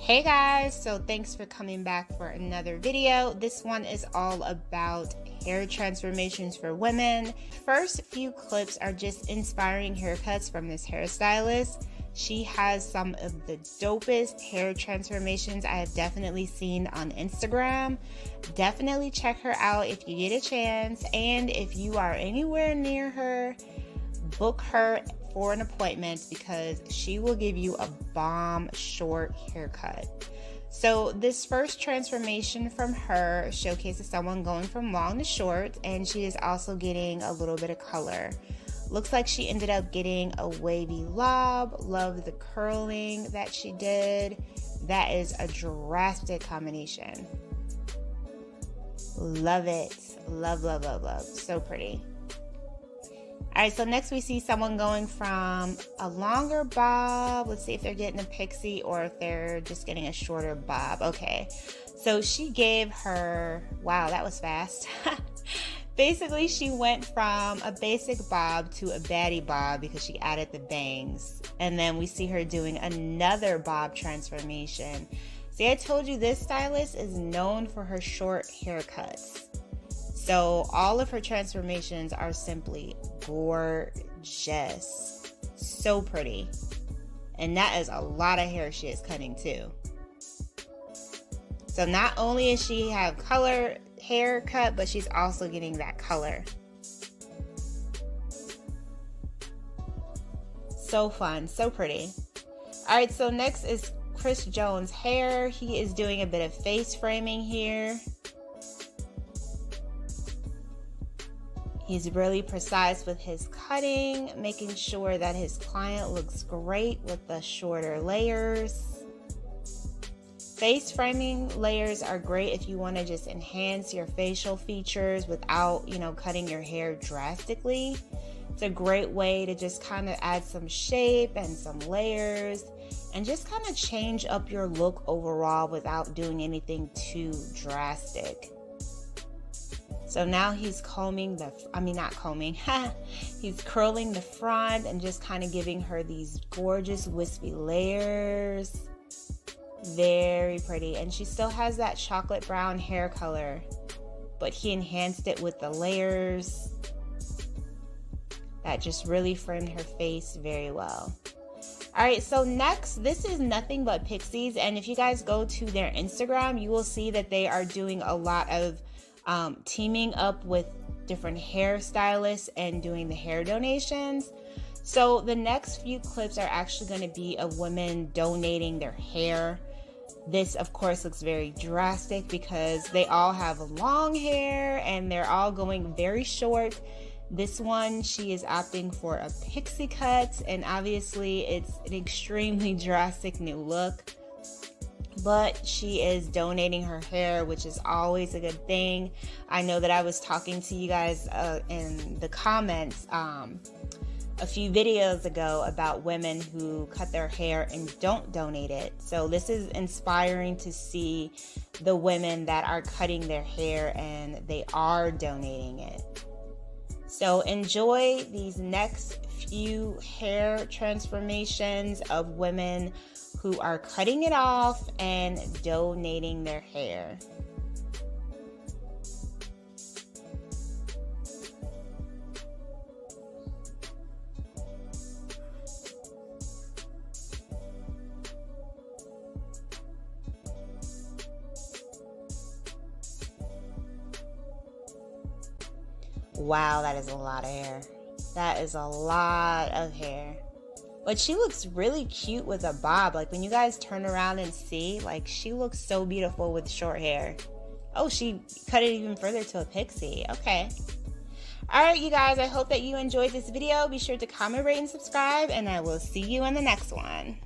Hey guys, so thanks for coming back for another video. This one is all about hair transformations for women. First few clips are just inspiring haircuts from this hairstylist. She has some of the dopest hair transformations I have definitely seen on Instagram. Definitely check her out if you get a chance, and if you are anywhere near her, book her for an appointment because she will give you a bomb short haircut. So this first transformation from her showcases someone going from long to short, and she is also getting a little bit of color. Looks like she ended up getting a wavy lob. Love the curling that she did. That is a drastic combination. Love it. Love, love, love, love. So pretty. Alright, so next we see someone going from a longer bob. Let's see if they're getting a pixie or if they're just getting a shorter bob. Okay, so she gave her, wow, that was fast. Basically, she went from a basic bob to a baddie bob because she added the bangs. And then we see her doing another bob transformation. See, I told you this stylist is known for her short haircuts. So all of her transformations are simply gorgeous. So pretty. And that is a lot of hair she is cutting too. So not only is she have color haircut, but she's also getting that color. So fun, so pretty. Alright, so next is Chris Jones' hair. He is doing a bit of face framing here. He's really precise with his cutting, making sure that his client looks great with the shorter layers. Face framing layers are great if you want to just enhance your facial features without, cutting your hair drastically. It's a great way to just kind of add some shape and some layers and just kind of change up your look overall without doing anything too drastic. So now he's he's curling the front and just kind of giving her these gorgeous wispy layers. Very pretty. And she still has that chocolate brown hair color, but he enhanced it with the layers. That just really framed her face very well. Alright, so next, this is nothing but Pixies. And if you guys go to their Instagram, you will see that they are doing a lot of teaming up with different hairstylists and doing the hair donations. So the next few clips are actually going to be of women donating their hair. This of course looks very drastic because they all have long hair and they're all going very short. This one, she is opting for a pixie cut, and obviously it's an extremely drastic new look. But she is donating her hair, which is always a good thing. I know that I was talking to you guys in the comments a few videos ago about women who cut their hair and don't donate it. So this is inspiring to see the women that are cutting their hair and they are donating it. So enjoy these next few hair transformations of women who are cutting it off and donating their hair. Wow, that is a lot of hair. That is a lot of hair. But she looks really cute with a bob. Like when you guys turn around and see, like she looks so beautiful with short hair. Oh, she cut it even further to a pixie. Okay. Alright, you guys, I hope that you enjoyed this video. Be sure to comment, rate, and subscribe, and I will see you in the next one.